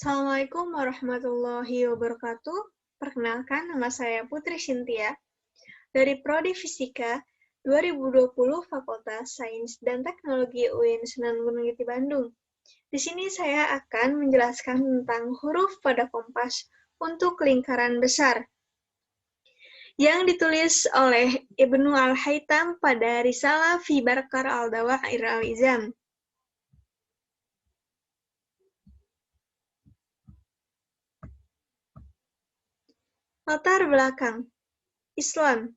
Assalamualaikum warahmatullahi wabarakatuh. Perkenalkan, nama saya Putri Cynthia dari Prodi Fisika 2020 Fakultas Sains dan Teknologi UIN Sunan Gunung Jati Bandung. Di sini saya akan menjelaskan tentang huruf pada kompas untuk lingkaran besar yang ditulis oleh Ibnu Al-Haytham pada Risalah Fi Barkar al-Dawair al-Izam. Latar belakang Islam.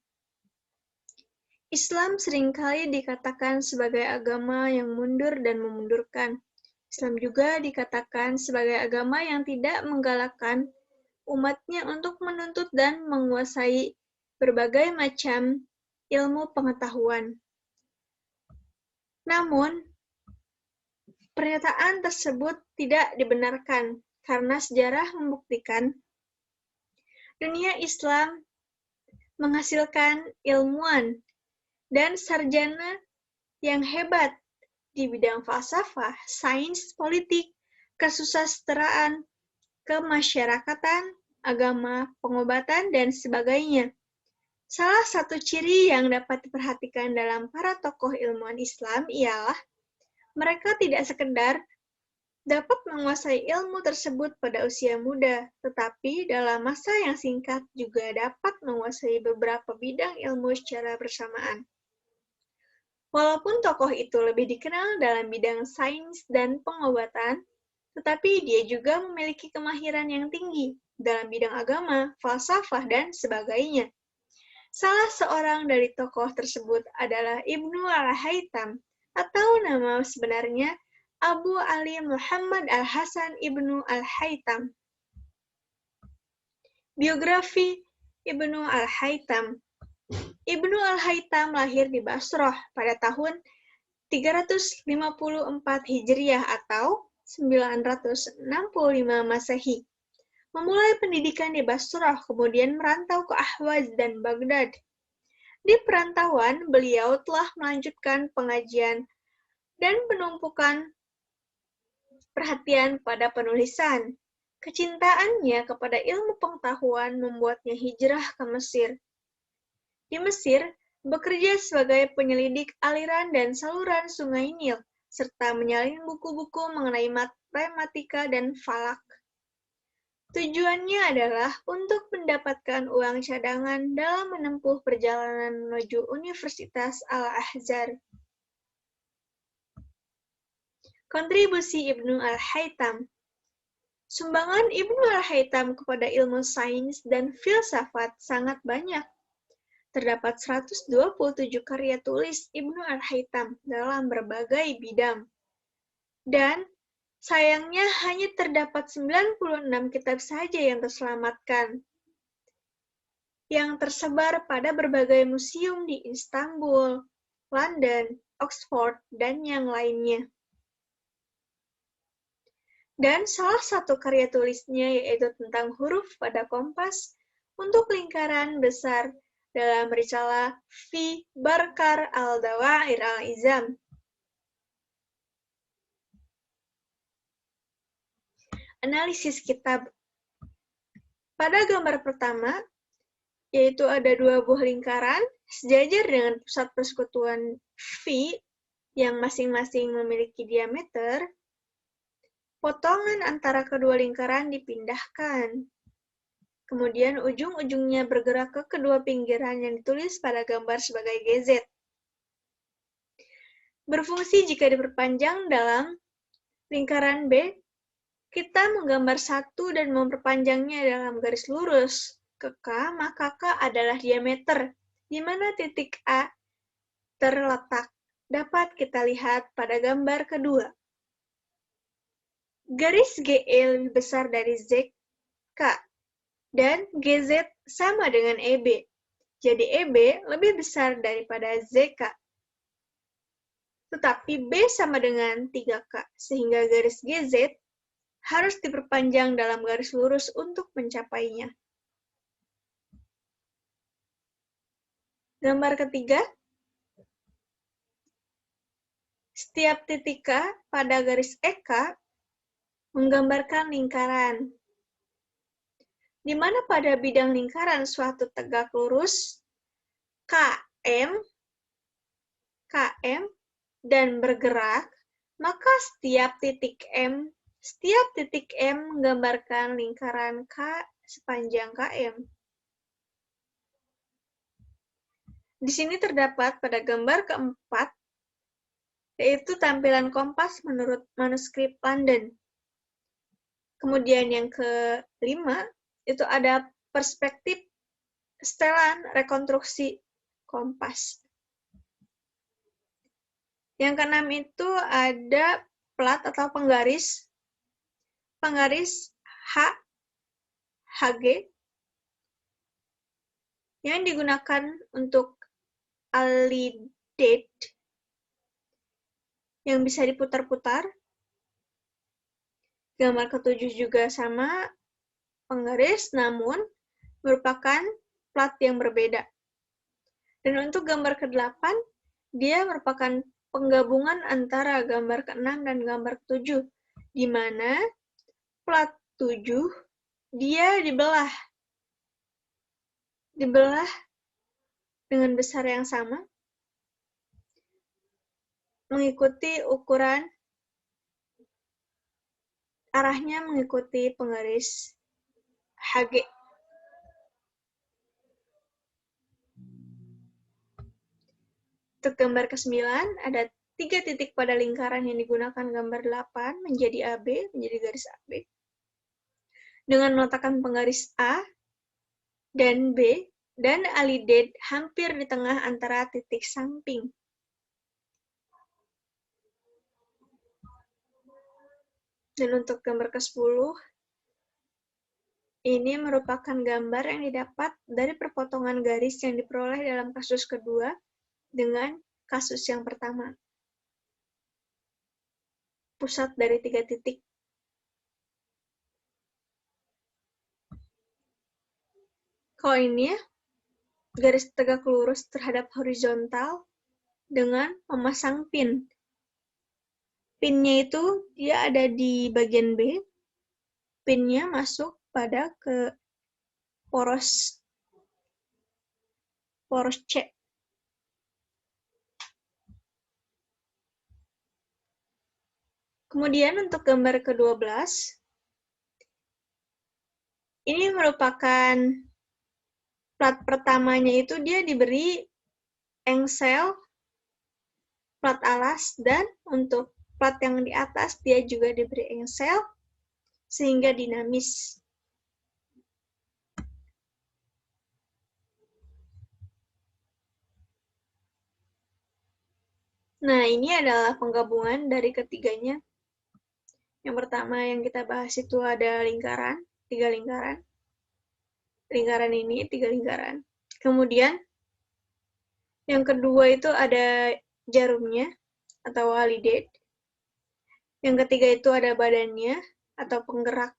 Islam seringkali dikatakan sebagai agama yang mundur dan memundurkan. Islam juga dikatakan sebagai agama yang tidak menggalakkan umatnya untuk menuntut dan menguasai berbagai macam ilmu pengetahuan. Namun, pernyataan tersebut tidak dibenarkan karena sejarah membuktikan dunia Islam menghasilkan ilmuwan dan sarjana yang hebat di bidang falsafah, sains, politik, kesusastraan, kemasyarakatan, agama, pengobatan, dan sebagainya. Salah satu ciri yang dapat diperhatikan dalam para tokoh ilmuwan Islam ialah mereka tidak sekedar dapat menguasai ilmu tersebut pada usia muda, tetapi dalam masa yang singkat juga dapat menguasai beberapa bidang ilmu secara bersamaan. Walaupun tokoh itu lebih dikenal dalam bidang sains dan pengobatan, tetapi dia juga memiliki kemahiran yang tinggi dalam bidang agama, falsafah, dan sebagainya. Salah seorang dari tokoh tersebut adalah Ibnu Al-Haytham, atau nama sebenarnya Abu Ali Muhammad Al-Hasan Ibnu Al-Haytham. Biografi Ibnu Al-Haytham. Ibnu Al-Haytham lahir di Basrah pada tahun 354 Hijriah atau 965 Masehi. Memulai pendidikan di Basrah, kemudian merantau ke Ahwaz dan Baghdad. Di perantauan, beliau telah melanjutkan pengajian dan penumpukan perhatian pada penulisan. Kecintaannya kepada ilmu pengetahuan membuatnya hijrah ke Mesir. Di Mesir, bekerja sebagai penyelidik aliran dan saluran Sungai Nil, serta menyalin buku-buku mengenai matematika dan falak. Tujuannya adalah untuk mendapatkan uang cadangan dalam menempuh perjalanan menuju Universitas Al-Azhar. Kontribusi Ibnu Al-Haytham. Sumbangan Ibnu Al-Haytham kepada ilmu sains dan filsafat sangat banyak. Terdapat 127 karya tulis Ibnu Al-Haytham dalam berbagai bidang. Dan sayangnya hanya terdapat 96 kitab saja yang terselamatkan, yang tersebar pada berbagai museum di Istanbul, London, Oxford, dan yang lainnya. Dan salah satu karya tulisnya yaitu tentang huruf pada kompas untuk lingkaran besar dalam Risalah Fi Barkar al-Dawair al-Izam. Analisis kitab. Pada gambar pertama, yaitu ada dua buah lingkaran sejajar dengan pusat persekutuan V yang masing-masing memiliki diameter, potongan antara kedua lingkaran dipindahkan. Kemudian ujung-ujungnya bergerak ke kedua pinggiran yang ditulis pada gambar sebagai GZ. Berfungsi jika diperpanjang dalam lingkaran B, kita menggambar satu dan memperpanjangnya dalam garis lurus ke K, maka K adalah diameter, di mana titik A terletak. Dapat kita lihat pada gambar kedua. Garis GE lebih besar dari ZK, dan GZ sama dengan EB. Jadi EB lebih besar daripada ZK. Tetapi B sama dengan 3K, sehingga garis GZ harus diperpanjang dalam garis lurus untuk mencapainya. Gambar ketiga, setiap titik K pada garis EK Menggambarkan lingkaran, di mana pada bidang lingkaran suatu tegak lurus, KM, dan bergerak, maka setiap titik M menggambarkan lingkaran K sepanjang KM. Di sini terdapat pada gambar keempat, yaitu tampilan kompas menurut manuskrip London. Kemudian yang kelima, itu ada perspektif setelan rekonstruksi kompas. Yang keenam itu ada plat atau penggaris HG, yang digunakan untuk alidate yang bisa diputar-putar. Gambar ketujuh juga sama penggaris, namun merupakan plat yang berbeda. Dan untuk gambar ke-8, dia merupakan penggabungan antara gambar ke-6 dan gambar ke-7, di mana plat 7 dia dibelah dengan besar yang sama, mengikuti ukuran, arahnya mengikuti penggaris HG. Untuk gambar ke-9, ada 3 titik pada lingkaran yang digunakan gambar 8 menjadi AB, menjadi garis AB. Dengan meletakkan penggaris A dan B, dan alidate hampir di tengah antara titik samping. Dan untuk gambar ke-10, ini merupakan gambar yang didapat dari perpotongan garis yang diperoleh dalam kasus kedua dengan kasus yang pertama. Pusat dari 3 titik. Kalau ini ya, garis tegak lurus terhadap horizontal dengan memasang pin. Pinnya itu dia ada di bagian B. Pinnya masuk pada ke poros C. Kemudian untuk gambar ke-12, ini merupakan plat pertamanya itu dia diberi engsel, plat alas, dan untuk plat yang di atas dia juga diberi engsel, sehingga dinamis. Nah, ini adalah penggabungan dari ketiganya. Yang pertama yang kita bahas itu ada lingkaran, 3 lingkaran. Lingkaran ini 3 lingkaran. Kemudian, yang kedua itu ada jarumnya, atau alidate. Yang ketiga itu ada badannya, atau penggerak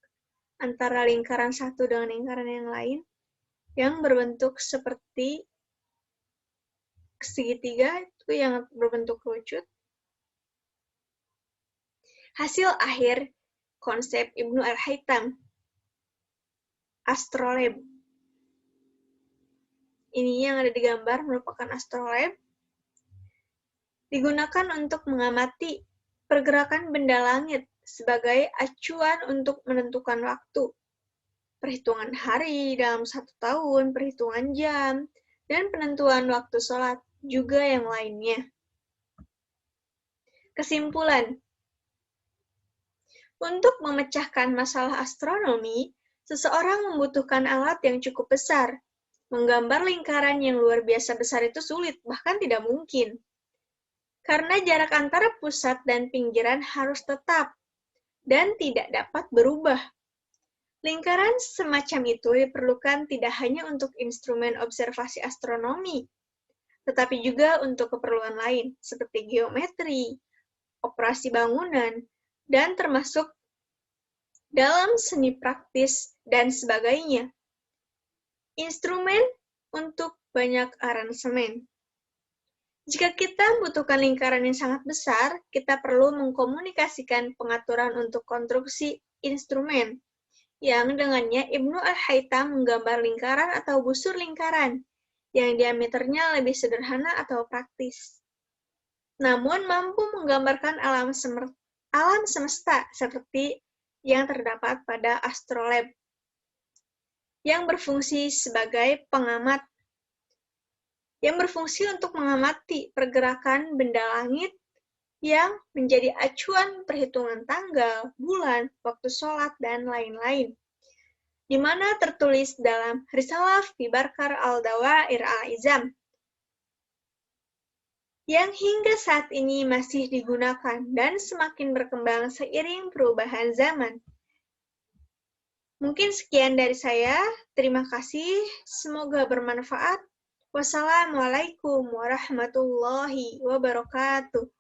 antara lingkaran satu dengan lingkaran yang lain, yang berbentuk seperti segitiga, itu yang berbentuk kerucut. Hasil akhir konsep Ibnu Al-Haytham, astrolabe. Ini yang ada di gambar merupakan astrolabe. Digunakan untuk mengamati pergerakan benda langit sebagai acuan untuk menentukan waktu. Perhitungan hari dalam 1 tahun, perhitungan jam, dan penentuan waktu sholat, juga yang lainnya. Kesimpulan, untuk memecahkan masalah astronomi, seseorang membutuhkan alat yang cukup besar. Menggambar lingkaran yang luar biasa besar itu sulit, bahkan tidak mungkin. Karena jarak antara pusat dan pinggiran harus tetap dan tidak dapat berubah. Lingkaran semacam itu diperlukan tidak hanya untuk instrumen observasi astronomi, tetapi juga untuk keperluan lain, seperti geometri, operasi bangunan, dan termasuk dalam seni praktis dan sebagainya. Instrumen untuk banyak aransemen. Jika kita membutuhkan lingkaran yang sangat besar, kita perlu mengkomunikasikan pengaturan untuk konstruksi instrumen, yang dengannya Ibnu Al-Haytham menggambar lingkaran atau busur lingkaran, yang diameternya lebih sederhana atau praktis. Namun mampu menggambarkan alam semesta seperti yang terdapat pada astrolabe, yang berfungsi sebagai pengamat, yang berfungsi untuk mengamati pergerakan benda langit, yang menjadi acuan perhitungan tanggal, bulan, waktu sholat, dan lain-lain, di mana tertulis dalam Risalah fi Barkar al-Dawair al-Izam, yang hingga saat ini masih digunakan dan semakin berkembang seiring perubahan zaman. Mungkin sekian dari saya. Terima kasih. Semoga bermanfaat. Wassalamualaikum warahmatullahi wabarakatuh.